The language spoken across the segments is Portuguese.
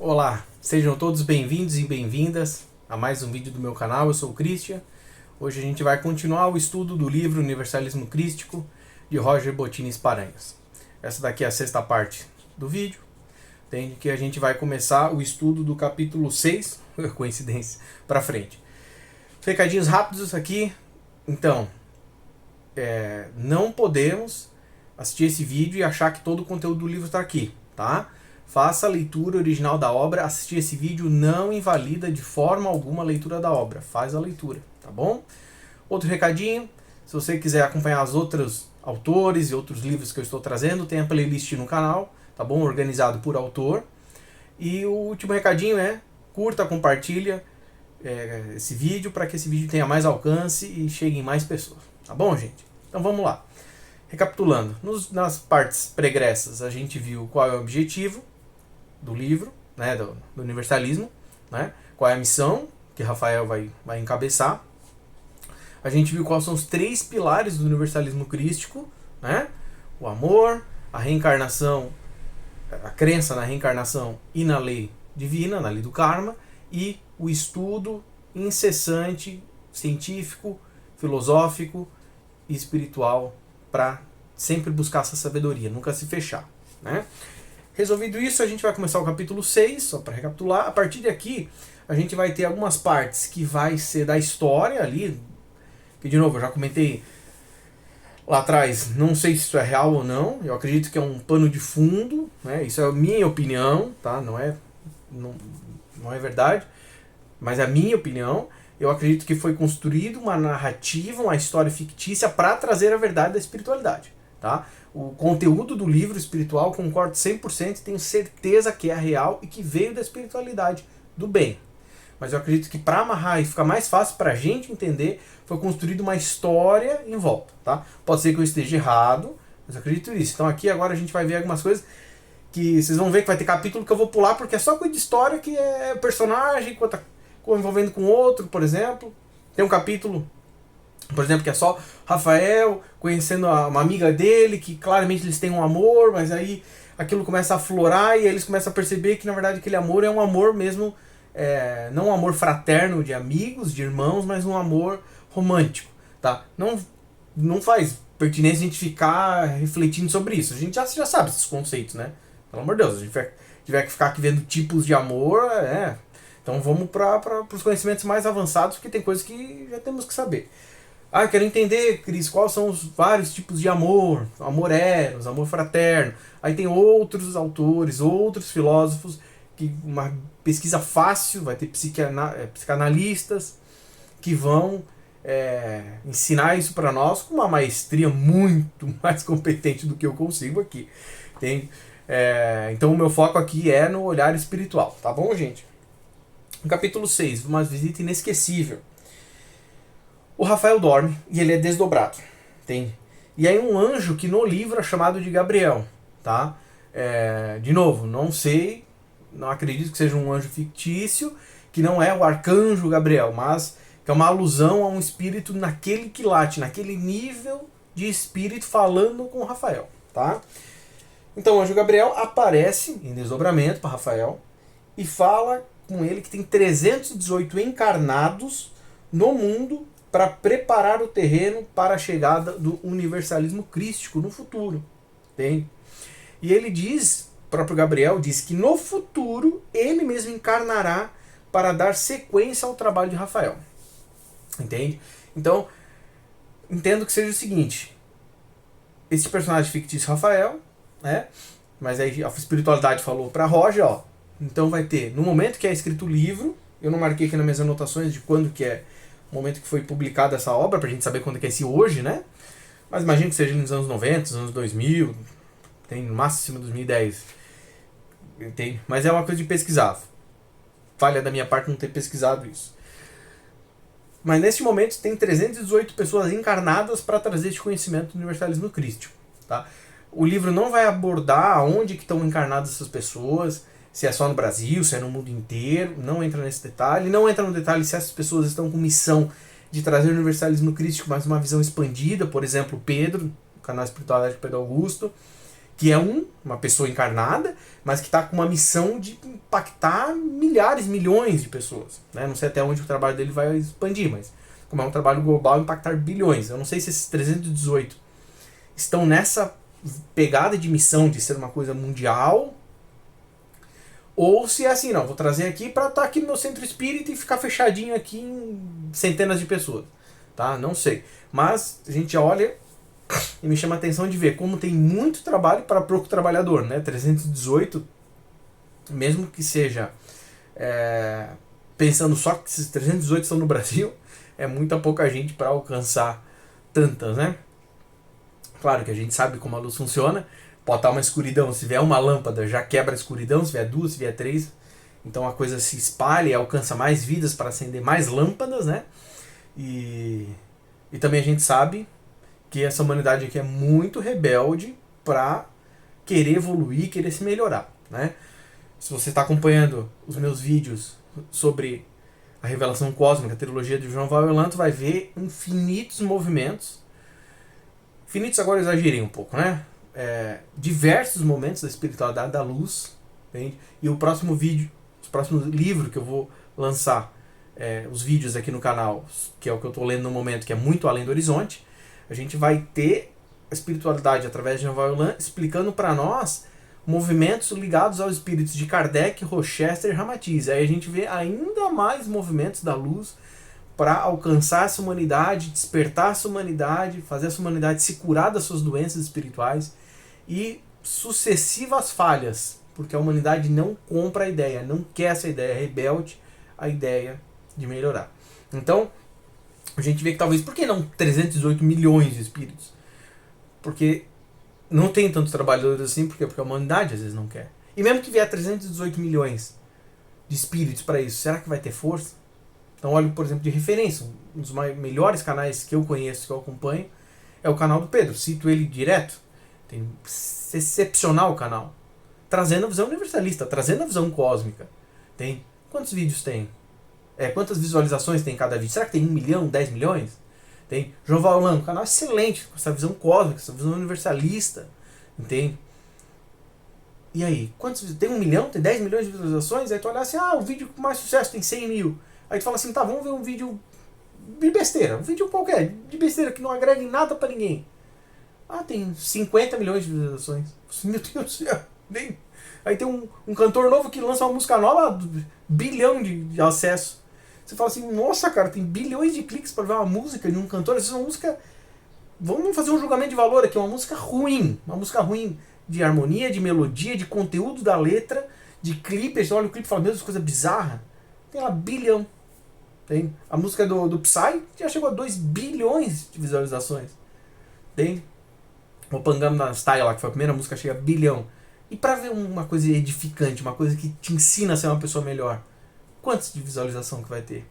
Olá, sejam todos bem-vindos e bem-vindas a mais um vídeo do meu canal. Eu sou o Christian. Hoje a gente vai continuar o estudo do livro Universalismo Crístico de Roger Bottini Sparanhos. Essa daqui é a sexta parte do vídeo, entende? Que a gente vai começar o estudo do capítulo 6, coincidência, para frente. Recadinhos rápidos aqui. Então, não podemos assistir esse vídeo e achar que todo o conteúdo do livro está aqui, tá? Faça a leitura original da obra. Assistir esse vídeo não invalida de forma alguma a leitura da obra. Faz a leitura, tá bom? Outro recadinho, se você quiser acompanhar os outros autores e outros livros que eu estou trazendo, tem a playlist no canal, tá bom? Organizado por autor. E o último recadinho é, curta, compartilha esse vídeo para que esse vídeo tenha mais alcance e chegue em mais pessoas, tá bom, gente? Então vamos lá. Recapitulando, nas partes pregressas a gente viu qual é o objetivo do livro, né, do universalismo, né, qual é a missão que Rafael vai encabeçar. A gente viu quais são os três pilares do universalismo crístico, né, o amor, a reencarnação, a crença na reencarnação e na lei divina, na lei do karma, e o estudo incessante, científico, filosófico e espiritual para sempre buscar essa sabedoria, nunca se fechar, né? Resolvido isso, a gente vai começar o capítulo 6, só para recapitular. A partir daqui, a gente vai ter algumas partes que vai ser da história ali, que de novo, eu já comentei lá atrás, não sei se isso é real ou não, eu acredito que é um pano de fundo, né? Isso é a minha opinião, tá? Não é verdade, mas é a minha opinião. Eu acredito que foi construída uma narrativa, uma história fictícia para trazer a verdade da espiritualidade, tá? O conteúdo do livro espiritual, concordo 100%, tenho certeza que é real e que veio da espiritualidade, do bem. Mas eu acredito que para amarrar e ficar mais fácil para a gente entender, foi construída uma história em volta, tá? Pode ser que eu esteja errado, mas eu acredito nisso. Então aqui agora a gente vai ver algumas coisas que vocês vão ver que vai ter capítulo que eu vou pular, porque é só coisa de história que é personagem, envolvendo com outro, por exemplo. Tem um capítulo, por exemplo, que é só Rafael conhecendo uma amiga dele, que claramente eles têm um amor, mas aí aquilo começa a aflorar e eles começam a perceber que na verdade aquele amor é um amor mesmo, não um amor fraterno de amigos, de irmãos, mas um amor romântico, tá? Não faz pertinência a gente ficar refletindo sobre isso. A gente já sabe esses conceitos, né? Pelo amor de Deus, a gente tiver que ficar aqui vendo tipos de amor, então vamos para os conhecimentos mais avançados, porque tem coisas que já temos que saber. Eu quero entender, Cris, quais são os vários tipos de amor, amor eros, amor fraterno. Aí tem outros autores, outros filósofos, que uma pesquisa fácil, vai ter psicanalistas que vão ensinar isso para nós com uma maestria muito mais competente do que eu consigo aqui. Então o meu foco aqui é no olhar espiritual, tá bom, gente? No capítulo 6, uma visita inesquecível. O Rafael dorme e ele é desdobrado. E aí um anjo que no livro é chamado de Gabriel. Tá? De novo, não sei, não acredito que seja um anjo fictício, que não é o arcanjo Gabriel, mas que é uma alusão a um espírito naquele quilate, naquele nível de espírito falando com o Rafael. Tá? Então o anjo Gabriel aparece em desdobramento para Rafael e fala com ele que tem 318 encarnados no mundo para preparar o terreno para a chegada do universalismo crístico no futuro. Entende? E ele diz, o próprio Gabriel diz que no futuro ele mesmo encarnará para dar sequência ao trabalho de Rafael. Entende? Então, entendo que seja o seguinte, esse personagem fictício Rafael, né? Mas aí a espiritualidade falou para Roger, então vai ter, no momento que é escrito o livro, eu não marquei aqui nas minhas anotações de quando que é o momento que foi publicada essa obra, pra gente saber quando que é esse hoje, né? Mas imagino que seja nos anos 90, nos anos 2000, tem no máximo 2010. Tem, mas é uma coisa de pesquisar. Falha da minha parte não ter pesquisado isso. Mas neste momento tem 318 pessoas encarnadas para trazer esse conhecimento do universalismo crístico, tá? O livro não vai abordar onde que estão encarnadas essas pessoas, se é só no Brasil, se é no mundo inteiro, não entra nesse detalhe. Não entra no detalhe se essas pessoas estão com missão de trazer o universalismo crístico, mas uma visão expandida. Por exemplo, Pedro, o canal Espiritualidade de Pedro Augusto, que é uma pessoa encarnada, mas que está com uma missão de impactar milhares, milhões de pessoas, né? Não sei até onde o trabalho dele vai expandir, mas como é um trabalho global, impactar bilhões. Eu não sei se esses 318 estão nessa pegada de missão de ser uma coisa mundial, ou se é assim, não, vou trazer aqui para estar aqui no meu centro espírita e ficar fechadinho aqui em centenas de pessoas, tá? Não sei. Mas a gente olha e me chama a atenção de ver como tem muito trabalho para pouco trabalhador, né? 318, mesmo que seja pensando só que esses 318 estão no Brasil, é muita pouca gente para alcançar tantas, né? Claro que a gente sabe como a luz funciona. Pode estar uma escuridão, se vier uma lâmpada já quebra a escuridão, se vier duas, se vier três, então a coisa se espalha e alcança mais vidas para acender mais lâmpadas, né? E também a gente sabe que essa humanidade aqui é muito rebelde para querer evoluir, querer se melhorar, né? Se você está acompanhando os meus vídeos sobre a revelação cósmica, a trilogia de João Vaillant, vai ver infinitos movimentos. Infinitos agora eu exagerei um pouco, né? Diversos momentos da espiritualidade da luz, entende? E o próximo vídeo, os próximos livros que eu vou lançar, os vídeos aqui no canal, que é o que eu estou lendo no momento, que é Muito Além do Horizonte, a gente vai ter a espiritualidade através de Jean Vaillant explicando para nós movimentos ligados aos espíritos de Kardec, Rochester e Ramatiz. Aí a gente vê ainda mais movimentos da luz para alcançar essa humanidade, despertar essa humanidade, fazer essa humanidade se curar das suas doenças espirituais e sucessivas falhas, porque a humanidade não compra a ideia, não quer essa ideia, é rebelde a ideia de melhorar. Então, a gente vê que talvez, por que não 318 milhões de espíritos? Porque não tem tantos trabalhadores assim, porque a humanidade às vezes não quer. E mesmo que vier 318 milhões de espíritos para isso, será que vai ter força? Então olho, por exemplo, de referência, um dos melhores canais que eu conheço, que eu acompanho, é o canal do Pedro. Cito ele direto. Tem excepcional canal. Trazendo a visão universalista, trazendo a visão cósmica. Tem quantos vídeos tem? Quantas visualizações tem cada vídeo? Será que tem 1 milhão, 10 milhões? Tem João Vaillant, um canal excelente, com essa visão cósmica, essa visão universalista. Entende? E aí, quantos tem 1 milhão, tem 10 milhões de visualizações? Aí tu olha assim, o vídeo com mais sucesso tem 100 mil. Aí tu fala assim, tá, vamos ver um vídeo de besteira, um vídeo qualquer, de besteira, que não agrega em nada pra ninguém. Tem 50 milhões de visualizações. Meu Deus do céu. Aí tem um cantor novo que lança uma música nova, bilhão de acesso. Você fala assim, nossa, cara, tem bilhões de cliques pra ver uma música de um cantor. Essa é uma música... Vamos fazer um julgamento de valor aqui, uma música ruim. Uma música ruim de harmonia, de melodia, de conteúdo da letra, de clipe. Você olha o clipe e fala, meu Deus, coisa bizarra. Tem lá bilhão. Tem a música do Psy já chegou a 2 bilhões de visualizações. Tem o Gangnam Style lá, que foi a primeira música, chega a bilhão. E pra ver uma coisa edificante, uma coisa que te ensina a ser uma pessoa melhor, quantos de visualização que vai ter?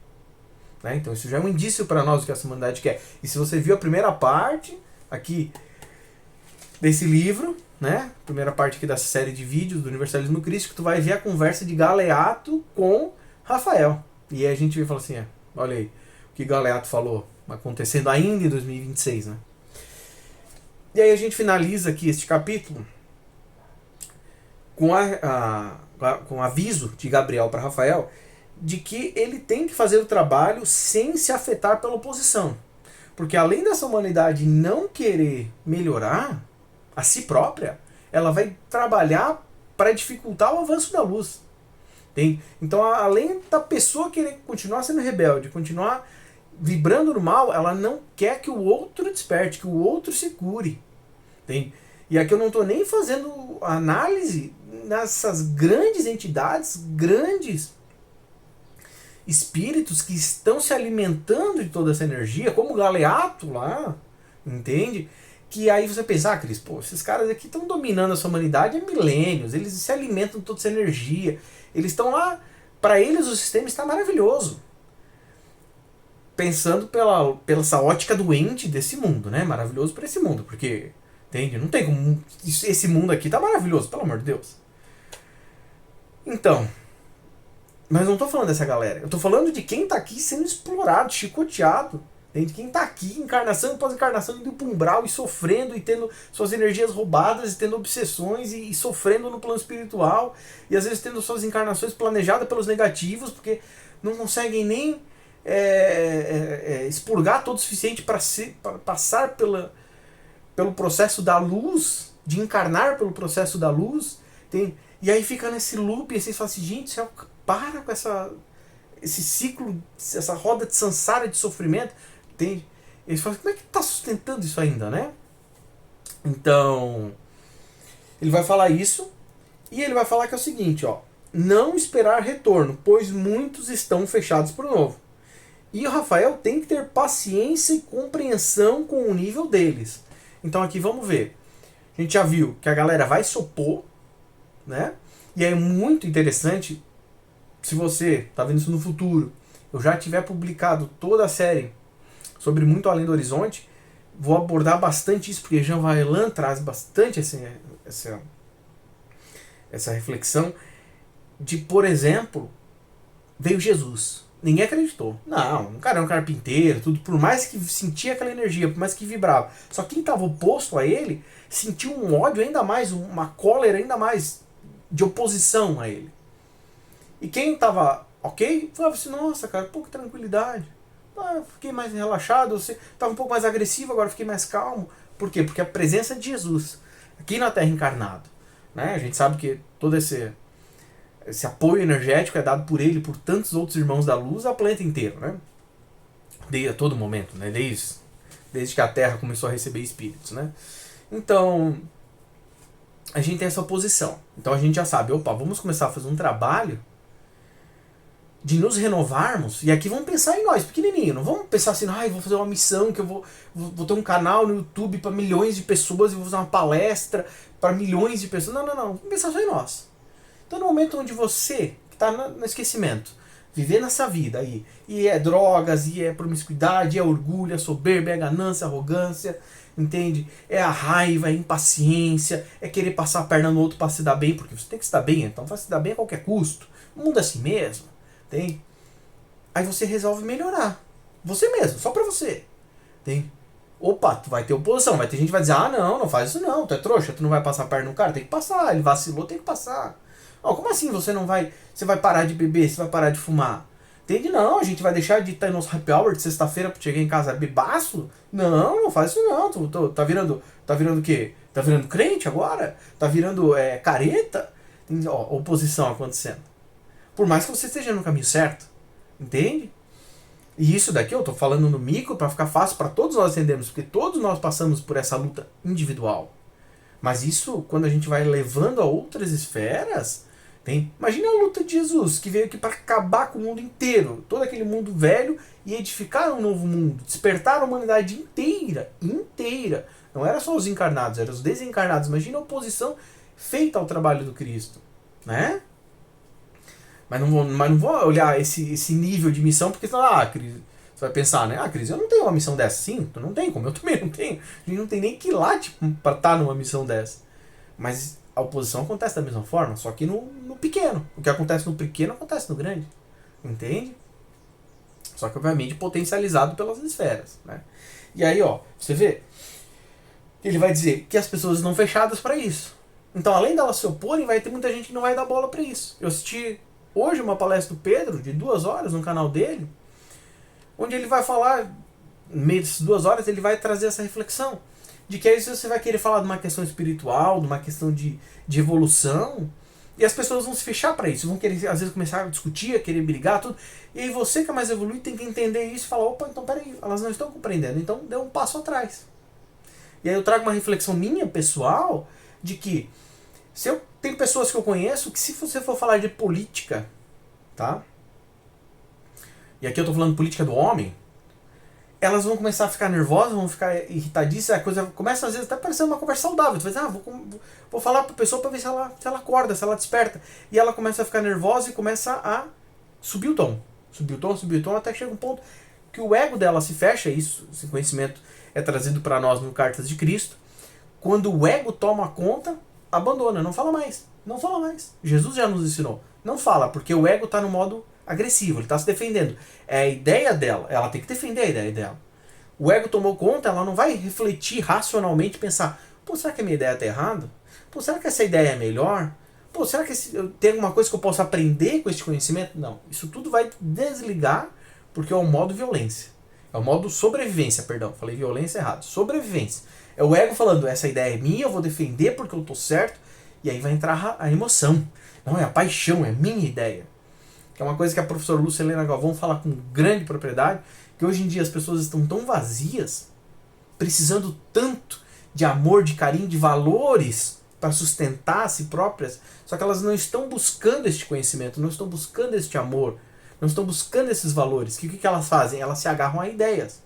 Né? Então isso já é um indício para nós do que essa humanidade quer. E se você viu a primeira parte aqui desse livro, né? Primeira parte aqui dessa série de vídeos do Universalismo Crístico, tu vai ver a conversa de Galeato com Rafael. E aí a gente fala assim, olha aí, o que Galeato falou, acontecendo ainda em 2026, né? E aí a gente finaliza aqui este capítulo com com aviso de Gabriel para Rafael de que ele tem que fazer o trabalho sem se afetar pela oposição. Porque além dessa humanidade não querer melhorar a si própria, ela vai trabalhar para dificultar o avanço da luz. Então, além da pessoa querer continuar sendo rebelde, continuar vibrando no mal, ela não quer que o outro desperte, que o outro se cure. E aqui eu não estou nem fazendo análise nessas grandes entidades, grandes espíritos que estão se alimentando de toda essa energia, como o Galeato lá, entende? Que aí você pensa, Cris, esses caras aqui estão dominando essa humanidade há milênios, eles se alimentam de toda essa energia, eles estão lá, para eles o sistema está maravilhoso. Pensando pela essa ótica doente desse mundo, né? Maravilhoso para esse mundo, porque, entende? Não tem como, esse mundo aqui tá maravilhoso, pelo amor de Deus. Então, mas não tô falando dessa galera, eu tô falando de quem tá aqui sendo explorado, chicoteado, Entende? Quem está aqui, encarnação e pós-encarnação, indo para um umbral e sofrendo e tendo suas energias roubadas e tendo obsessões e sofrendo no plano espiritual e às vezes tendo suas encarnações planejadas pelos negativos porque não conseguem nem expurgar todo o suficiente para passar pelo processo da luz, de encarnar pelo processo da luz. E aí fica nesse loop e vocês falam assim, gente, para com esse ciclo, essa roda de samsara de sofrimento. Entende? Eles falam, como é que está sustentando isso ainda, né? Então, ele vai falar isso e ele vai falar que é o seguinte, ó, não esperar retorno, pois muitos estão fechados para o novo. E o Rafael tem que ter paciência e compreensão com o nível deles. Então aqui vamos ver. A gente já viu que a galera vai se opor, né? E é muito interessante, se você está vendo isso no futuro, eu já tiver publicado toda a série sobre Muito Além do Horizonte, vou abordar bastante isso, porque Jean Vaillant traz bastante essa reflexão de, por exemplo, veio Jesus. Ninguém acreditou. Não, o cara é um carpinteiro, tudo, por mais que sentia aquela energia, por mais que vibrava. Só que quem estava oposto a ele sentiu um ódio ainda mais, uma cólera ainda mais de oposição a ele. E quem estava ok, falava assim, nossa, cara, pouca tranquilidade. Fiquei mais relaxado, estava um pouco mais agressivo, agora fiquei mais calmo. Por quê? Porque a presença de Jesus aqui na Terra encarnado, né? A gente sabe que todo esse apoio energético é dado por ele, por tantos outros irmãos da luz ao planeta inteiro, né? A todo momento, né? Desde que a Terra começou a receber espíritos, né? Então, a gente tem essa oposição. Então a gente já sabe, opa, vamos começar a fazer um trabalho de nos renovarmos, e aqui vamos pensar em nós, pequenininho, não vamos pensar assim, vou fazer uma missão, que eu vou ter um canal no YouTube para milhões de pessoas, e vou fazer uma palestra para milhões de pessoas. Não, vamos pensar só em nós. Então no momento onde você, que está no esquecimento, viver nessa vida aí, e é drogas, e é promiscuidade, é orgulho, é soberba, é ganância, arrogância, entende? É a raiva, é a impaciência, é querer passar a perna no outro para se dar bem, porque você tem que se dar bem, então vai se dar bem a qualquer custo. O mundo é assim mesmo. Tem? Aí você resolve melhorar. Você mesmo, só pra você. Tem? Opa, tu vai ter oposição. Vai ter gente que vai dizer, não faz isso não, tu é trouxa, tu não vai passar a perna no cara, tem que passar. Ele vacilou, tem que passar. Como assim você não vai. Você vai parar de beber, você vai parar de fumar? Entende? Não, a gente vai deixar de estar no nosso happy hour de sexta-feira pra chegar em casa bebaço? Não faz isso não. Tu tá virando o quê? Tá virando crente agora? Tá virando careta? Tem, oposição acontecendo. Por mais que você esteja no caminho certo. Entende? E isso daqui eu tô falando no micro para ficar fácil para todos nós entendermos, porque todos nós passamos por essa luta individual. Mas isso, quando a gente vai levando a outras esferas, imagina a luta de Jesus, que veio aqui para acabar com o mundo inteiro, todo aquele mundo velho, e edificar um novo mundo, despertar a humanidade inteira. Não era só os encarnados, eram os desencarnados. Imagina a oposição feita ao trabalho do Cristo, né? Mas não vou olhar esse nível de missão, porque senão, Cris, você vai pensar, né? Cris, eu não tenho uma missão dessa. Sim, tu não tem, como eu também não tenho. A gente não tem nem que ir lá, pra estar numa missão dessa. Mas a oposição acontece da mesma forma, só que no pequeno. O que acontece no pequeno, acontece no grande. Entende? Só que, obviamente, potencializado pelas esferas, né? E aí, você vê, ele vai dizer que as pessoas estão fechadas para isso. Então, além delas se oporem, vai ter muita gente que não vai dar bola para isso. Eu assisti hoje uma palestra do Pedro, de 2 horas, no canal dele, onde ele vai falar, no meio dessas 2 horas, ele vai trazer essa reflexão, de que aí você vai querer falar de uma questão espiritual, de uma questão de evolução, e as pessoas vão se fechar para isso, vão querer, às vezes, começar a discutir, a querer brigar, tudo, e aí você que é mais evoluído tem que entender isso e falar, opa, então peraí, elas não estão compreendendo, então dê um passo atrás. E aí eu trago uma reflexão minha, pessoal, de que tem pessoas que eu conheço que, se você for falar de política, tá? E aqui eu tô falando política do homem, elas vão começar a ficar nervosas, vão ficar irritadíssimas, a coisa começa às vezes até parecendo uma conversa saudável. Tu vai dizer, vou falar pra pessoa pra ver se ela acorda, se ela desperta. E ela começa a ficar nervosa e começa a subir o tom. Subir o tom, até que chega um ponto que o ego dela se fecha. Esse conhecimento é trazido para nós no Cartas de Cristo. Quando o ego toma conta, abandona, não fala mais. Não fala mais. Jesus já nos ensinou. Não fala, porque o ego está no modo agressivo, ele está se defendendo. É a ideia dela, ela tem que defender a ideia dela. O ego tomou conta, ela não vai refletir racionalmente e pensar, pô, será que a minha ideia está errada? Pô, será que essa ideia é melhor? Pô, será que tem alguma coisa que eu posso aprender com esse conhecimento? Não, isso tudo vai desligar porque é o modo violência. É o modo sobrevivência, perdão. Falei violência errado. Sobrevivência. É o ego falando, essa ideia é minha, eu vou defender porque eu tô certo. E aí vai entrar a emoção. Não, é a paixão, é a minha ideia. Que é uma coisa que a professora Lúcia Helena Galvão fala com grande propriedade, que hoje em dia as pessoas estão tão vazias, precisando tanto de amor, de carinho, de valores para sustentar a si próprias, só que elas não estão buscando este conhecimento, não estão buscando este amor, não estão buscando esses valores. O que elas fazem? Elas se agarram a ideias.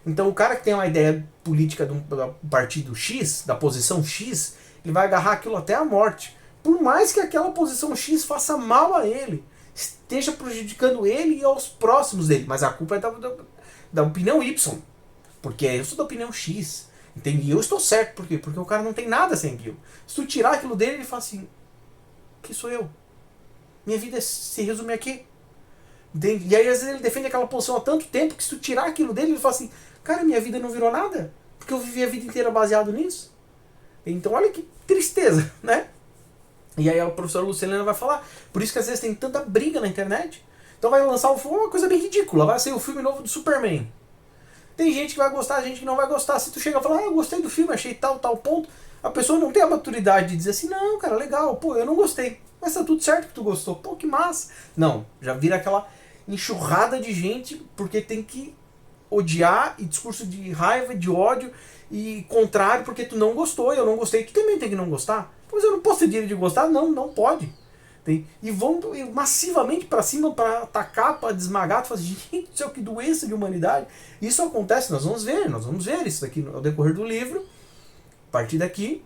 Então o cara que tem uma ideia política do partido X, da posição X, ele vai agarrar aquilo até a morte. Por mais que aquela posição X faça mal a ele, esteja prejudicando ele e aos próximos dele. Mas a culpa é da opinião Y. Porque eu sou da opinião X. Entende? E eu estou certo. Por quê? Porque o cara não tem nada sem aquilo. Se tu tirar aquilo dele, ele fala assim, que sou eu? Minha vida se resume aqui. Entende? E aí às vezes ele defende aquela posição há tanto tempo que se tu tirar aquilo dele, ele fala assim, cara, minha vida não virou nada. Porque eu vivi a vida inteira baseado nisso. Então olha que tristeza, né? E aí a professora Lucilena vai falar, por isso que às vezes tem tanta briga na internet. Então vai lançar uma coisa bem ridícula, vai sair o filme novo do Superman. Tem gente que vai gostar, gente que não vai gostar. Se tu chega e falar, eu gostei do filme, achei tal ponto, a pessoa não tem a maturidade de dizer assim, não, cara, legal, pô, eu não gostei. Mas tá tudo certo que tu gostou, pô, que massa. Não, já vira aquela enxurrada de gente porque tem que odiar e discurso de raiva, de ódio e contrário porque tu não gostou, eu não gostei, tu também tem que não gostar. Mas eu não posso ter direito de gostar? Não, não pode. Tem. E vão massivamente para cima para atacar, para desmagar, tu fala, gente, isso é que doença de humanidade. Isso acontece, nós vamos ver isso daqui ao decorrer do livro, a partir daqui,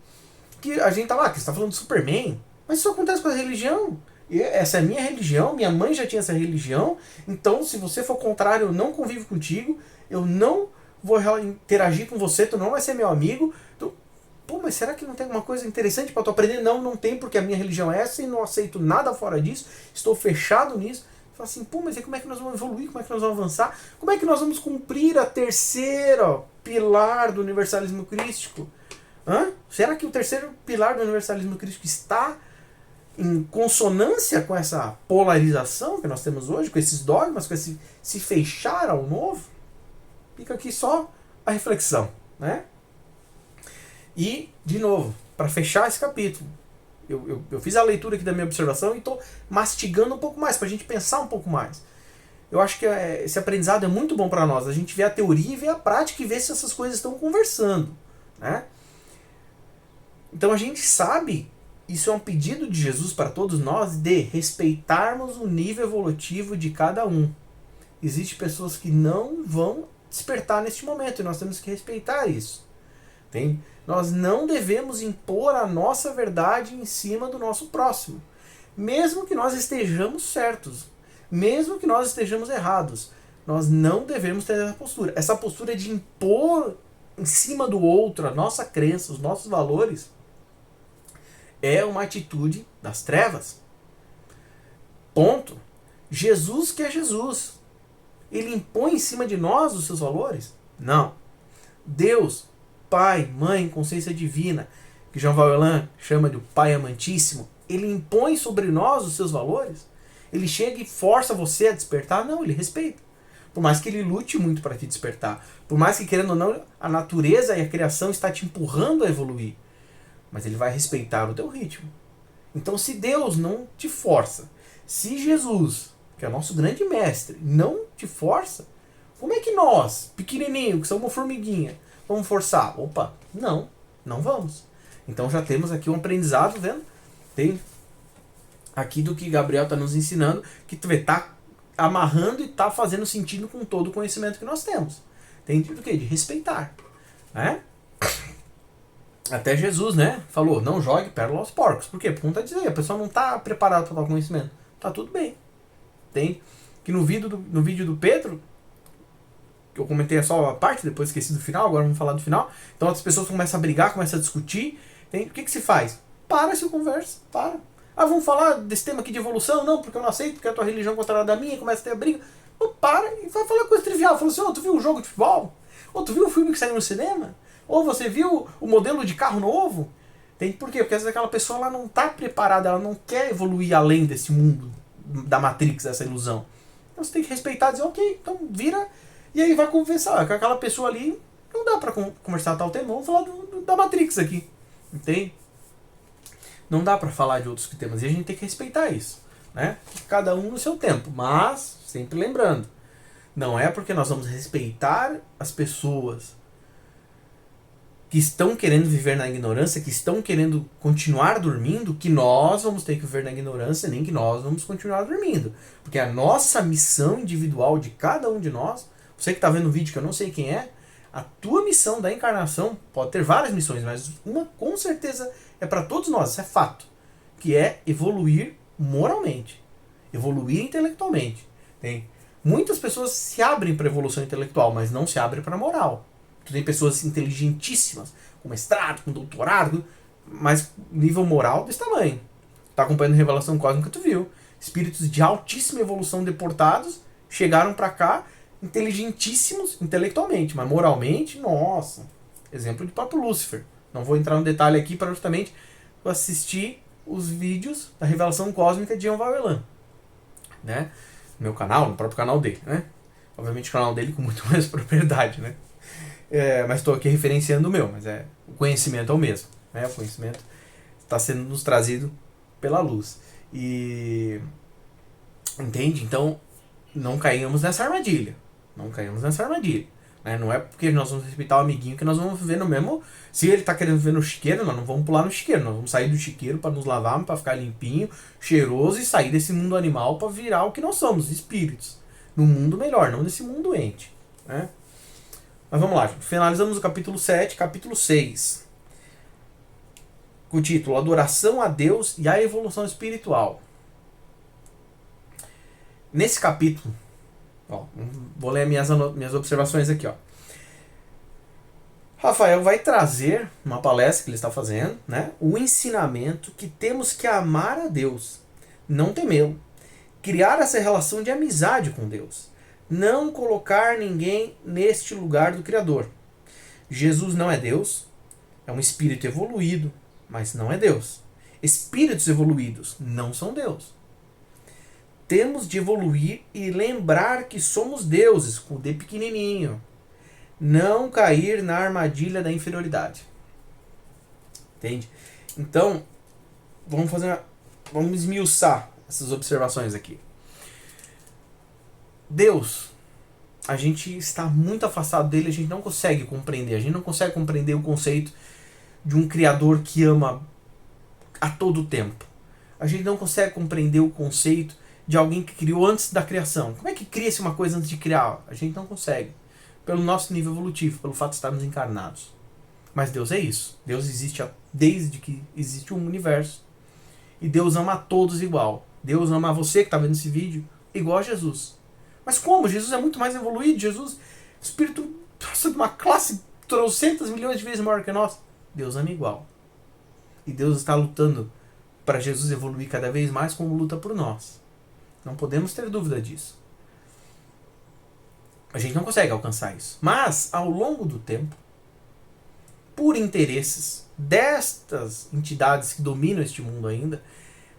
que a gente tá lá, que você tá falando de Superman, mas isso acontece com a religião. Essa é a minha religião, minha mãe já tinha essa religião, então se você for contrário, eu não convivo contigo, eu não vou interagir com você, tu não vai ser meu amigo. Pô, mas será que não tem alguma coisa interessante para tu aprender? Não, não tem, porque a minha religião é essa e não aceito nada fora disso, estou fechado nisso. Fala assim, pô, mas e como é que nós vamos evoluir? Como é que nós vamos avançar? Como é que nós vamos cumprir a terceira pilar do universalismo crístico? Será que o terceiro pilar do universalismo crístico está em consonância com essa polarização que nós temos hoje, com esses dogmas, com esse se fechar ao novo? Fica aqui só a reflexão, né? E, de novo, para fechar esse capítulo, eu fiz a leitura aqui da minha observação e estou mastigando um pouco mais, para a gente pensar um pouco mais. Eu acho que esse aprendizado é muito bom para nós, a gente vê a teoria e vê a prática e vê se essas coisas estão conversando, né? Então a gente sabe, isso é um pedido de Jesus para todos nós, de respeitarmos o nível evolutivo de cada um. Existem pessoas que não vão despertar neste momento e nós temos que respeitar isso. Tem? Nós não devemos impor a nossa verdade em cima do nosso próximo. Mesmo que nós estejamos certos, mesmo que nós estejamos errados, nós não devemos ter essa postura. Essa postura de impor em cima do outro a nossa crença, os nossos valores, é uma atitude das trevas. Ponto. Jesus que é Jesus. Ele impõe em cima de nós os seus valores? Não. Deus, Pai, Mãe, consciência divina, que Jean Valjean chama de Pai amantíssimo, ele impõe sobre nós os seus valores? Ele chega e força você a despertar? Não, ele respeita. Por mais que ele lute muito para te despertar, por mais que, querendo ou não, a natureza e a criação está te empurrando a evoluir, mas ele vai respeitar o teu ritmo. Então, se Deus não te força, se Jesus, que é o nosso grande mestre, não te força, como é que nós, pequenininho, que somos uma formiguinha, vamos forçar? Opa, não vamos. Então já temos aqui um aprendizado, vendo? Tem aqui do que Gabriel está nos ensinando, que tu está amarrando e está fazendo sentido com todo o conhecimento que nós temos. Tem do quê? De respeitar. Né? Até Jesus, né, falou, não jogue pérola aos porcos. Por quê? Por conta disso aí, a pessoa não está preparada para o conhecimento. Tá tudo bem. Tem que no vídeo do Pedro, que eu comentei só a parte, depois esqueci do final, agora vamos falar do final. Então as pessoas começam a brigar, começam a discutir. Tem, o que se faz? Se conversa, para. Vamos falar desse tema aqui de evolução? Não, porque eu não aceito, porque a tua religião é contrária da minha, começa a ter a briga. Para e vai falar coisa trivial. Fala assim, tu viu um jogo de futebol? Ou tu viu o filme que saiu no cinema? Ou você viu o modelo de carro novo? Por quê? Porque às vezes aquela pessoa ela não está preparada, ela não quer evoluir além desse mundo da Matrix, dessa ilusão. Então você tem que respeitar e dizer, ok, então vira e aí vai conversar com aquela pessoa ali. Não dá pra conversar tal tema, vamos falar da Matrix aqui, entende? Não dá pra falar de outros temas e a gente tem que respeitar isso, né? Cada um no seu tempo, mas sempre lembrando, não é porque nós vamos respeitar as pessoas que estão querendo viver na ignorância, que estão querendo continuar dormindo, que nós vamos ter que viver na ignorância, nem que nós vamos continuar dormindo. Porque a nossa missão individual de cada um de nós, você que está vendo o vídeo que eu não sei quem é, a tua missão da encarnação, pode ter várias missões, mas uma com certeza é para todos nós, isso é fato, que é evoluir moralmente, evoluir intelectualmente. Tem muitas pessoas se abrem para evolução intelectual, mas não se abrem para a moral. Tu tem pessoas inteligentíssimas, com mestrado, com doutorado, mas nível moral desse tamanho. Tá acompanhando a Revelação Cósmica, tu viu. Espíritos de altíssima evolução deportados chegaram para cá, inteligentíssimos intelectualmente, mas moralmente, nossa. Exemplo de próprio Lúcifer. Não vou entrar no detalhe aqui para justamente assistir os vídeos da Revelação Cósmica de Jean Valjean, né? No meu canal, no próprio canal dele, né? Obviamente o canal dele com muito mais propriedade, né? Mas estou aqui referenciando o meu, mas o conhecimento é o mesmo, né? O conhecimento está sendo nos trazido pela luz. E entende? Então não caímos nessa armadilha. Não caímos nessa armadilha. Né? Não é porque nós vamos respeitar o amiguinho que nós vamos viver no mesmo. Se ele está querendo viver no chiqueiro, nós não vamos pular no chiqueiro. Nós vamos sair do chiqueiro para nos lavar, para ficar limpinho, cheiroso e sair desse mundo animal para virar o que nós somos, espíritos. Num mundo melhor, não nesse mundo doente. Né? Mas vamos lá, finalizamos o capítulo 7, capítulo 6. Com o título Adoração a Deus e a Evolução Espiritual. Nesse capítulo, vou ler minhas observações aqui. Rafael vai trazer, uma palestra que ele está fazendo, né, o ensinamento que temos que amar a Deus, não temê-lo, criar essa relação de amizade com Deus, não colocar ninguém neste lugar do Criador. Jesus não é Deus, é um espírito evoluído, mas não é Deus. Espíritos evoluídos não são Deus. Temos de evoluir e lembrar que somos deuses, com o D pequenininho. Não cair na armadilha da inferioridade. Entende? Então, vamos esmiuçar essas observações aqui. Deus, a gente está muito afastado dele, a gente não consegue compreender. A gente não consegue compreender o conceito de um Criador que ama a todo tempo. A gente não consegue compreender o conceito de alguém que criou antes da criação. Como é que cria-se uma coisa antes de criar? A gente não consegue. Pelo nosso nível evolutivo, pelo fato de estarmos encarnados. Mas Deus é isso. Deus existe desde que existe um universo. E Deus ama a todos igual. Deus ama você que está vendo esse vídeo igual a Jesus. Mas como? Jesus é muito mais evoluído. Jesus, espírito de uma classe trocentas milhões de vezes maior que nós. Deus ama igual. E Deus está lutando para Jesus evoluir cada vez mais como luta por nós. Não podemos ter dúvida disso. A gente não consegue alcançar isso. Mas, ao longo do tempo, por interesses destas entidades que dominam este mundo ainda,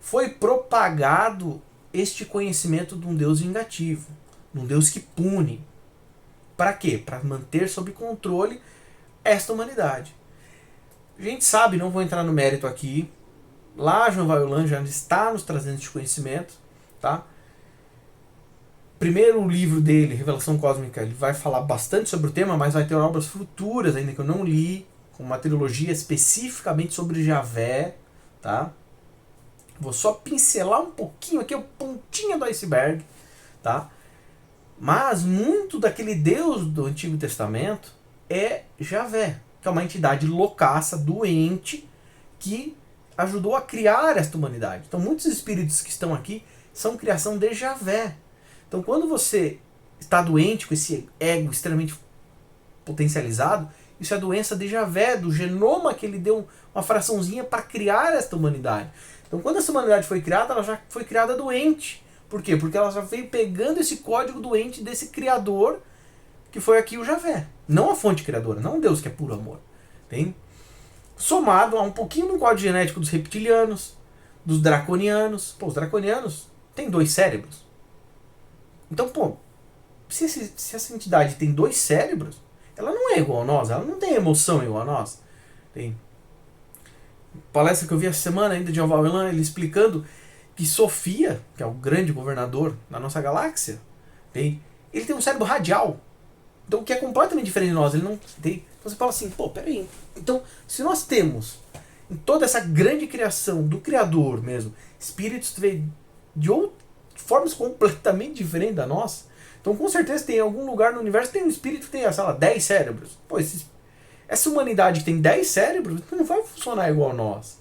foi propagado este conhecimento de um Deus vingativo, de um Deus que pune. Para quê? Para manter sob controle esta humanidade. A gente sabe, não vou entrar no mérito aqui, lá Jean Valjean já está nos trazendo este conhecimento, tá? Primeiro o livro dele, Revelação Cósmica, ele vai falar bastante sobre o tema, mas vai ter obras futuras ainda que eu não li, com uma trilogia especificamente sobre Javé, tá? Vou só pincelar um pouquinho aqui, a pontinha do iceberg, tá? Mas muito daquele Deus do Antigo Testamento é Javé, que é uma entidade loucaça, doente, que ajudou a criar esta humanidade. Então muitos espíritos que estão aqui são criação de Javé. Então quando você está doente com esse ego extremamente potencializado, isso é a doença de Javé, do genoma que ele deu uma fraçãozinha para criar esta humanidade. Então quando essa humanidade foi criada, ela já foi criada doente. Por quê? Porque ela já veio pegando esse código doente desse criador que foi aqui o Javé. Não a fonte criadora, não Deus que é puro amor. Tem? Somado a um pouquinho do código genético dos reptilianos, dos draconianos. Pô, os draconianos têm 2 cérebros. Então, pô, se essa entidade tem 2 cérebros, ela não é igual a nós, ela não tem emoção igual a nós. Tem palestra que eu vi essa semana ainda de Yuval Harari, ele explicando que Sofia, que é o grande governador da nossa galáxia, ele tem um cérebro radial. Então, o que é completamente diferente de nós. Ele não tem. Então você fala assim, pô, peraí. Então, se nós temos em toda essa grande criação do Criador mesmo, espíritos de formas completamente diferentes da nossa, então com certeza tem algum lugar no universo que tem um espírito que tem, sei lá, 10 cérebros. Pô, essa humanidade que tem 10 cérebros não vai funcionar igual a nós.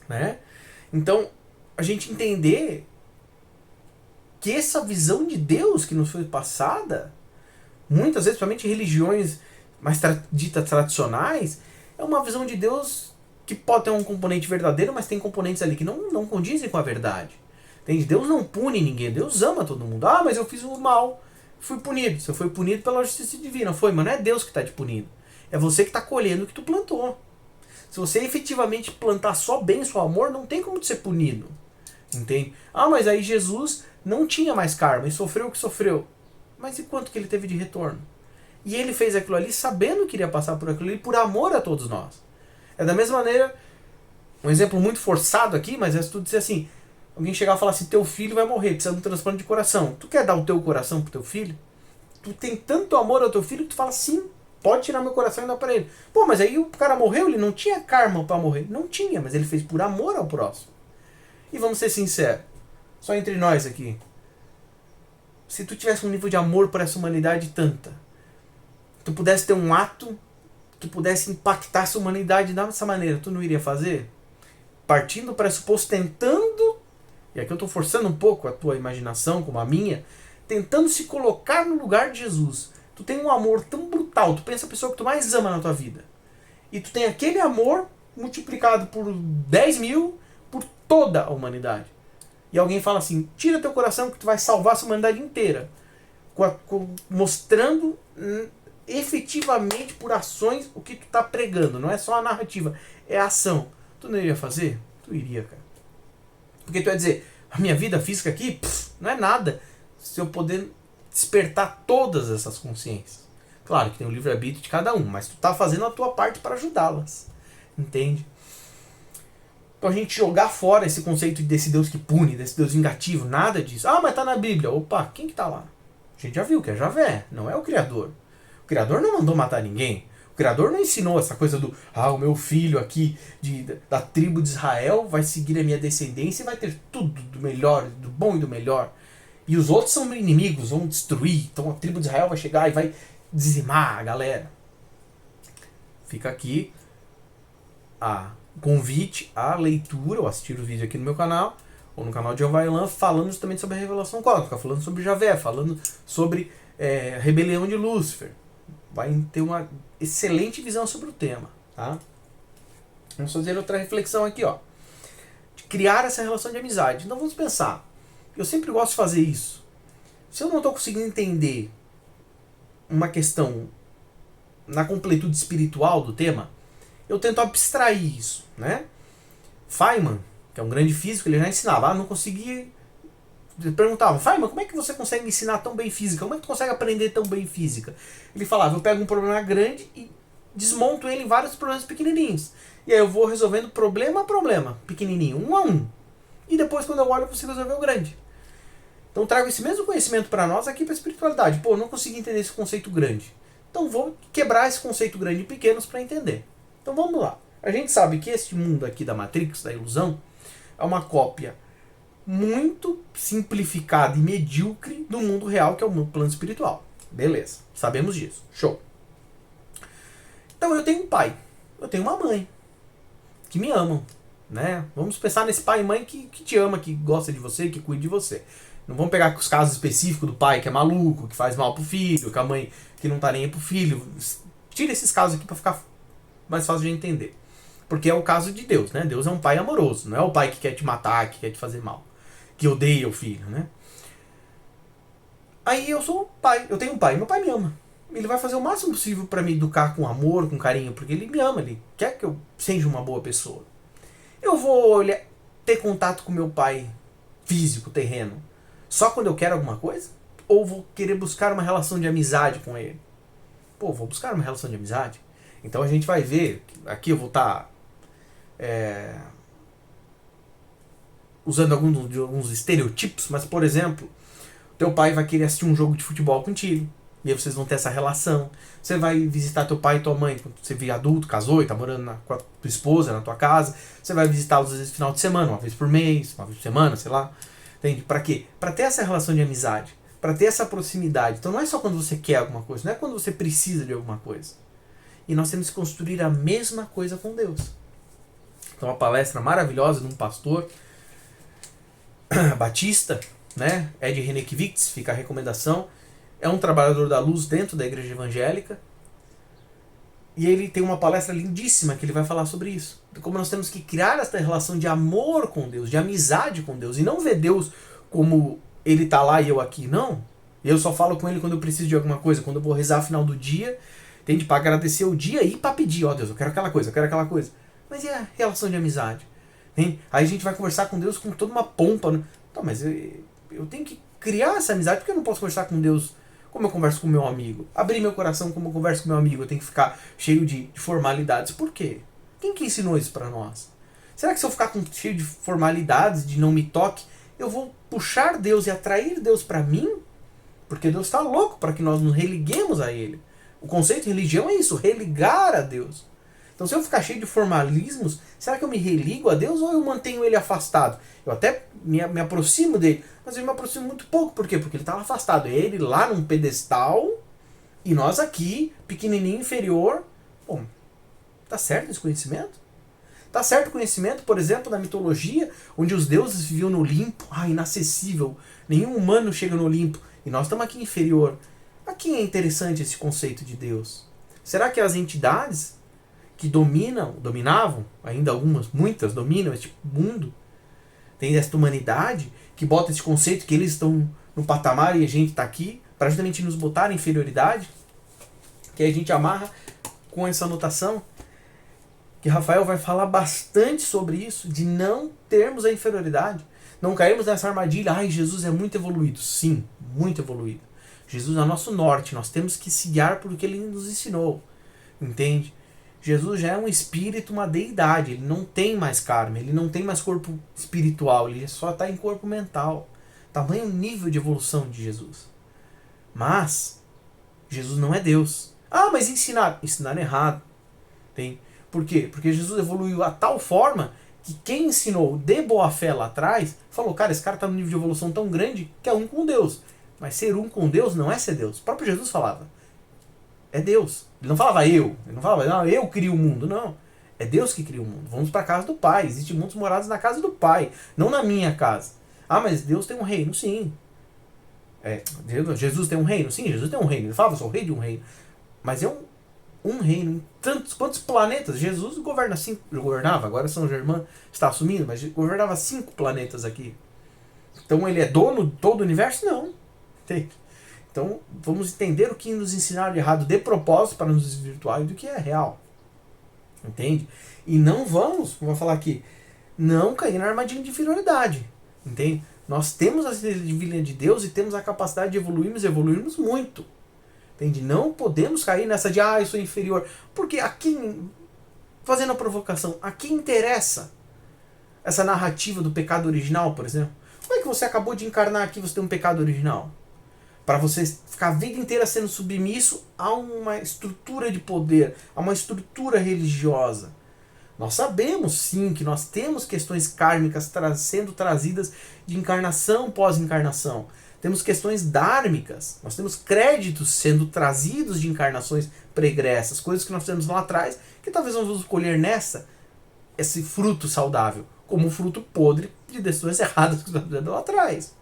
Né? Então, a gente entender que essa visão de Deus que nos foi passada, muitas vezes, principalmente em religiões mais ditas tradicionais, é uma visão de Deus que pode ter um componente verdadeiro, mas tem componentes ali que não condizem com a verdade. Entende? Deus não pune ninguém, Deus ama todo mundo. Ah, mas eu fiz o mal, fui punido. Você foi punido pela justiça divina. Foi, mas não é Deus que está te punindo. É você que está colhendo o que tu plantou. Se você efetivamente plantar só bem, só amor, não tem como ser punido. Entende? Ah, mas aí Jesus não tinha mais karma e sofreu o que sofreu. Mas e quanto que ele teve de retorno? E ele fez aquilo ali sabendo que iria passar por aquilo ali por amor a todos nós. É da mesma maneira, um exemplo muito forçado aqui, mas é se tu dizer assim, alguém chegar e falar assim, teu filho vai morrer, precisa de um transplante de coração. Tu quer dar o teu coração pro teu filho? Tu tem tanto amor ao teu filho que tu fala, sim, pode tirar meu coração e dar pra ele. Pô, mas aí o cara morreu, ele não tinha karma pra morrer. Não tinha, mas ele fez por amor ao próximo. E vamos ser sinceros, só entre nós aqui. Se tu tivesse um nível de amor por essa humanidade tanta, tu pudesse ter um ato que pudesse impactar essa humanidade dessa maneira, tu não iria fazer? Partindo do pressuposto, tentando, e aqui eu estou forçando um pouco a tua imaginação, como a minha, tentando se colocar no lugar de Jesus. Tu tem um amor tão brutal, tu pensa a pessoa que tu mais ama na tua vida, e tu tem aquele amor multiplicado por 10 mil, por toda a humanidade. E alguém fala assim, tira teu coração que tu vai salvar essa humanidade inteira. Mostrando efetivamente por ações o que tu tá pregando. Não é só a narrativa, é a ação. Tu não iria fazer? Tu iria, cara. Porque tu ia dizer, a minha vida física aqui, não é nada se eu poder despertar todas essas consciências. Claro que tem o livre-arbítrio de cada um, mas tu tá fazendo a tua parte para ajudá-las. Entende? Então a gente jogar fora esse conceito desse Deus que pune, desse Deus vingativo, nada disso. Ah, mas tá na Bíblia. Opa, quem que tá lá? A gente já viu que é Javé, não é o Criador. O Criador não mandou matar ninguém. O Criador não ensinou essa coisa do o meu filho aqui da tribo de Israel vai seguir a minha descendência e vai ter tudo do melhor, do bom e do melhor. E os outros são inimigos, vão destruir. Então a tribo de Israel vai chegar e vai dizimar a galera. Fica aqui a convite à leitura, ou assistir o vídeo aqui no meu canal, ou no canal de Yuval Harari, falando justamente sobre a revelação cósmica, falando sobre Javé, falando sobre a rebelião de Lúcifer. Vai ter uma excelente visão sobre o tema. Tá? Vamos fazer outra reflexão aqui, ó. De criar essa relação de amizade. Então vamos pensar. Eu sempre gosto de fazer isso. Se eu não estou conseguindo entender uma questão na completude espiritual do tema, eu tento abstrair isso, né? Feynman, que é um grande físico, ele já ensinava, não conseguia... Ele perguntava, Feynman, como é que você consegue ensinar tão bem física? Como é que tu consegue aprender tão bem física? Ele falava, eu pego um problema grande e desmonto ele em vários problemas pequenininhos. E aí eu vou resolvendo problema a problema, pequenininho, um a um. E depois, quando eu olho, eu consigo resolver o grande. Então trago esse mesmo conhecimento para nós aqui para a espiritualidade. Pô, eu não consegui entender esse conceito grande. Então vou quebrar esse conceito grande em pequenos para entender. Então vamos lá. A gente sabe que este mundo aqui da Matrix, da ilusão, é uma cópia muito simplificada e medíocre do mundo real, que é o plano espiritual. Beleza, sabemos disso. Show. Então eu tenho um pai, eu tenho uma mãe, que me amam. Né? Vamos pensar nesse pai e mãe que te ama, que gosta de você, que cuida de você. Não vamos pegar os casos específicos do pai que é maluco, que faz mal pro filho, que a mãe que não tá nem aí pro filho. Tira esses casos aqui para ficar mais fácil de entender. Porque é o caso de Deus, né? Deus é um pai amoroso, não é o pai que quer te matar, que quer te fazer mal, que odeia o filho, né? Aí eu sou o pai, eu tenho um pai, meu pai me ama. Ele vai fazer o máximo possível para me educar com amor, com carinho, porque ele me ama, ele quer que eu seja uma boa pessoa. Eu vou ter contato com meu pai físico, terreno, só quando eu quero alguma coisa? Ou vou querer buscar uma relação de amizade com ele? Pô, vou buscar uma relação de amizade. Então a gente vai ver, aqui eu vou estar usando alguns estereotipos, mas por exemplo, teu pai vai querer assistir um jogo de futebol contigo. E aí vocês vão ter essa relação. Você vai visitar teu pai e tua mãe quando você vir adulto, casou e tá morando com a tua esposa na tua casa. Você vai visitá-los às vezes no final de semana, uma vez por mês, uma vez por semana, sei lá. Entende? Pra quê? Pra ter essa relação de amizade. Pra ter essa proximidade. Então não é só quando você quer alguma coisa, não é quando você precisa de alguma coisa. E nós temos que construir a mesma coisa com Deus. Então uma palestra maravilhosa de um pastor batista, né? Ed Renekiewicz, fica a recomendação. É um trabalhador da luz dentro da igreja evangélica. E ele tem uma palestra lindíssima que ele vai falar sobre isso. Como nós temos que criar essa relação de amor com Deus, de amizade com Deus. E não ver Deus como ele tá lá e eu aqui. Não. Eu só falo com ele quando eu preciso de alguma coisa. Quando eu vou rezar no final do dia, entende? Para agradecer o dia e para pedir. Ó Deus, eu quero aquela coisa, eu quero aquela coisa. Mas e a relação de amizade? Hein? Aí a gente vai conversar com Deus com toda uma pompa. Né? Então, mas eu tenho que criar essa amizade. Porque eu não posso conversar com Deus como eu converso com meu amigo? Abrir meu coração como eu converso com meu amigo. Eu tenho que ficar cheio de formalidades. Por quê? Quem que ensinou isso para nós? Será que se eu ficar cheio de formalidades, de não me toque, eu vou puxar Deus e atrair Deus para mim? Porque Deus está louco para que nós nos religuemos a Ele. O conceito de religião é isso, religar a Deus. Então se eu ficar cheio de formalismos, será que eu me religo a Deus ou eu mantenho Ele afastado? Eu até me aproximo dele, mas eu me aproximo muito pouco. Por quê? Porque ele está afastado. Ele lá num pedestal e nós aqui, pequenininho, inferior. Bom, tá certo esse conhecimento? Tá certo o conhecimento, por exemplo, da mitologia, onde os deuses viviam no Olimpo, inacessível, nenhum humano chega no Olimpo, e nós estamos aqui inferior. A quem é interessante esse conceito de Deus? Será que as entidades que dominavam, ainda muitas dominam este mundo, tem esta humanidade, que bota esse conceito que eles estão no patamar e a gente está aqui, para justamente nos botar em inferioridade, que a gente amarra com essa anotação, que Rafael vai falar bastante sobre isso, de não termos a inferioridade. Não cairmos nessa armadilha, Jesus é muito evoluído. Sim, muito evoluído. Jesus é nosso norte, nós temos que se guiar por o que ele nos ensinou. Entende? Jesus já é um espírito, uma deidade, ele não tem mais carne, ele não tem mais corpo espiritual, ele só está em corpo mental. Tamanho nível de evolução de Jesus. Mas, Jesus não é Deus. Mas ensinar errado. Tem? Por quê? Porque Jesus evoluiu a tal forma que quem ensinou de boa fé lá atrás, falou, cara, esse cara está num nível de evolução tão grande que é um com Deus. Mas ser um com Deus não é ser Deus. O próprio Jesus falava. É Deus. Ele não falava eu. Ele não falava, eu crio o mundo. Não. É Deus que cria o mundo. Vamos para a casa do Pai. Existem mundos morados na casa do Pai. Não na minha casa. Mas Deus tem um reino. Sim. Jesus tem um reino. Sim, Jesus tem um reino. Ele falava, eu sou o rei de um reino. Mas é um reino em quantos planetas? Jesus governava. Agora São Germain está assumindo. Mas governava 5 planetas aqui. Então ele é dono de todo o universo? Não. Tem. Então, vamos entender o que nos ensinaram de errado de propósito para nos desvirtuar e do que é real. Entende? E não vamos falar aqui, não cair na armadilha de inferioridade. Entende? Nós temos a divina de Deus e temos a capacidade de evoluirmos muito. Entende? Não podemos cair nessa de, eu sou inferior. Porque a quem, fazendo a provocação, a quem interessa essa narrativa do pecado original, por exemplo? Como é que você acabou de encarnar aqui, você tem um pecado original? Para você ficar a vida inteira sendo submisso a uma estrutura de poder, a uma estrutura religiosa. Nós sabemos sim que nós temos questões kármicas sendo trazidas de encarnação pós-encarnação. Temos questões dármicas, nós temos créditos sendo trazidos de encarnações pregressas, coisas que nós fizemos lá atrás, que talvez nós vamos colher esse fruto saudável, como o fruto podre de decisões erradas que nós fizemos lá atrás.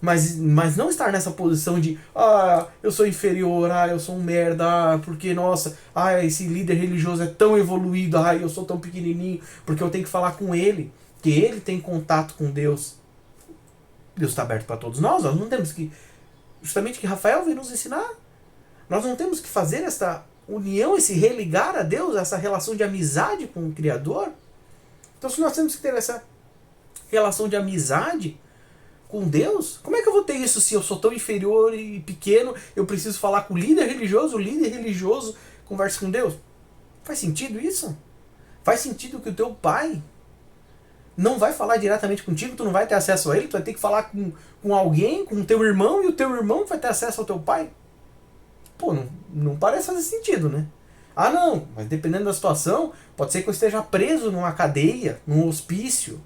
Mas não estar nessa posição de eu sou inferior, eu sou um merda, porque, nossa, esse líder religioso é tão evoluído, eu sou tão pequenininho, porque eu tenho que falar com ele, que ele tem contato com Deus. Deus está aberto para todos nós não temos que justamente que Rafael veio nos ensinar. Nós não temos que fazer essa união, esse religar a Deus, essa relação de amizade com o Criador. Então, se nós temos que ter essa relação de amizade com Deus, como é que eu vou ter isso se eu sou tão inferior e pequeno, eu preciso falar com o líder religioso conversa com Deus? Faz sentido isso? Faz sentido que o teu pai não vai falar diretamente contigo, tu não vai ter acesso a ele, tu vai ter que falar com alguém, com o teu irmão, e o teu irmão vai ter acesso ao teu pai? Pô, não parece fazer sentido, né? Ah não, mas dependendo da situação, pode ser que eu esteja preso numa cadeia, num hospício,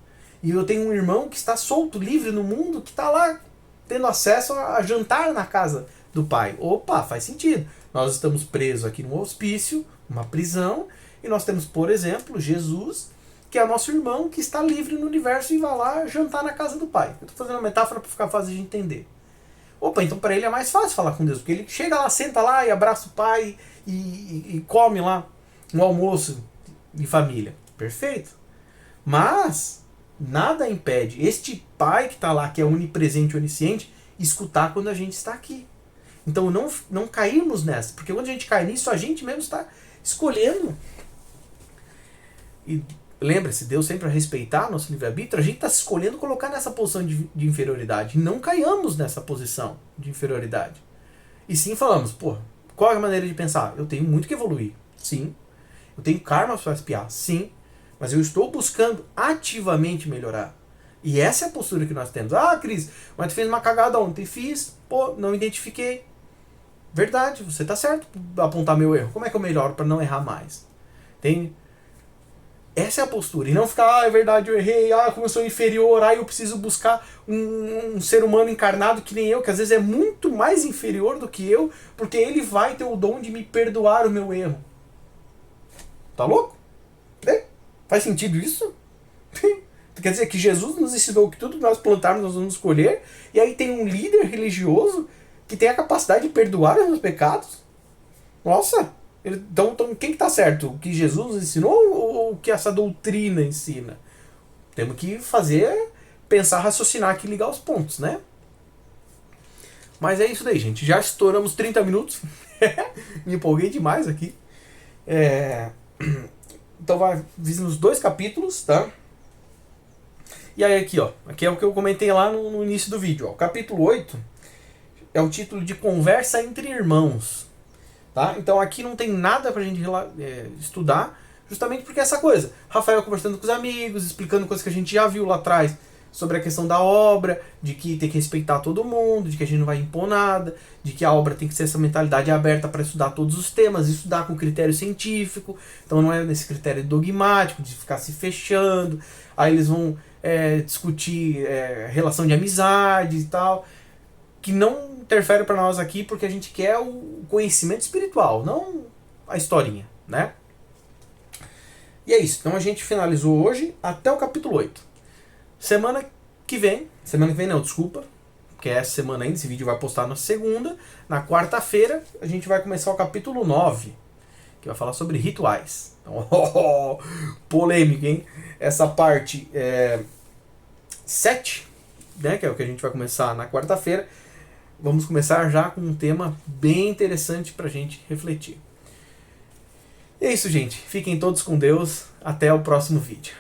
e eu tenho um irmão que está solto, livre no mundo, que está lá tendo acesso a jantar na casa do pai. Opa, faz sentido. Nós estamos presos aqui num hospício, uma prisão, e nós temos, por exemplo, Jesus, que é nosso irmão, que está livre no universo e vai lá jantar na casa do pai. Eu estou fazendo uma metáfora para ficar fácil de entender. Opa, então para ele é mais fácil falar com Deus, porque ele chega lá, senta lá e abraça o pai e come lá um almoço de família. Perfeito. Mas nada impede este pai que está lá, que é onipresente e onisciente, escutar quando a gente está aqui. Então não cairmos nessa, porque quando a gente cai nisso, a gente mesmo está escolhendo. E lembra-se, Deus sempre vai respeitar nosso livre-arbítrio, a gente está se escolhendo colocar nessa posição de inferioridade. E não caiamos nessa posição de inferioridade. E sim falamos, pô, qual é a maneira de pensar? Eu tenho muito que evoluir. Sim. Eu tenho karma para espiar. Sim. Mas eu estou buscando ativamente melhorar. E essa é a postura que nós temos. Ah, Cris, mas tu fez uma cagada ontem. Fiz, pô, não identifiquei. Verdade, você está certo apontar meu erro. Como é que eu melhoro para não errar mais? Entende? Essa é a postura. E não ficar, é verdade, eu errei, como eu sou inferior, eu preciso buscar um ser humano encarnado que nem eu, que às vezes é muito mais inferior do que eu, porque ele vai ter o dom de me perdoar o meu erro. Tá louco? Faz sentido isso? Quer dizer que Jesus nos ensinou que tudo que nós plantarmos nós vamos colher, e aí tem um líder religioso que tem a capacidade de perdoar os meus pecados? Nossa! Então quem que tá certo? O que Jesus nos ensinou ou o que essa doutrina ensina? Temos que pensar, raciocinar aqui e ligar os pontos, né? Mas é isso daí, gente. Já estouramos 30 minutos. Me empolguei demais aqui. Então vimos 2 capítulos, tá? E aí aqui, ó. Aqui é o que eu comentei lá no início do vídeo. Ó. O capítulo 8 é o título de Conversa entre Irmãos. Tá? Então aqui não tem nada pra gente estudar, justamente porque é essa coisa. Rafael conversando com os amigos, explicando coisas que a gente já viu lá atrás sobre a questão da obra, de que tem que respeitar todo mundo, de que a gente não vai impor nada, de que a obra tem que ser essa mentalidade aberta para estudar todos os temas, estudar com critério científico, então não é nesse critério dogmático, de ficar se fechando, aí eles vão discutir relação de amizade e tal, que não interfere para nós aqui porque a gente quer o conhecimento espiritual, não a historinha, né? E é isso, então a gente finalizou hoje até o capítulo 8. Semana que vem não, desculpa, porque é essa semana ainda, esse vídeo vai postar na segunda, na quarta-feira a gente vai começar o capítulo 9, que vai falar sobre rituais. Então, polêmico, hein? Essa parte 7, né, que é o que a gente vai começar na quarta-feira, vamos começar já com um tema bem interessante pra gente refletir. E é isso, gente. Fiquem todos com Deus. Até o próximo vídeo.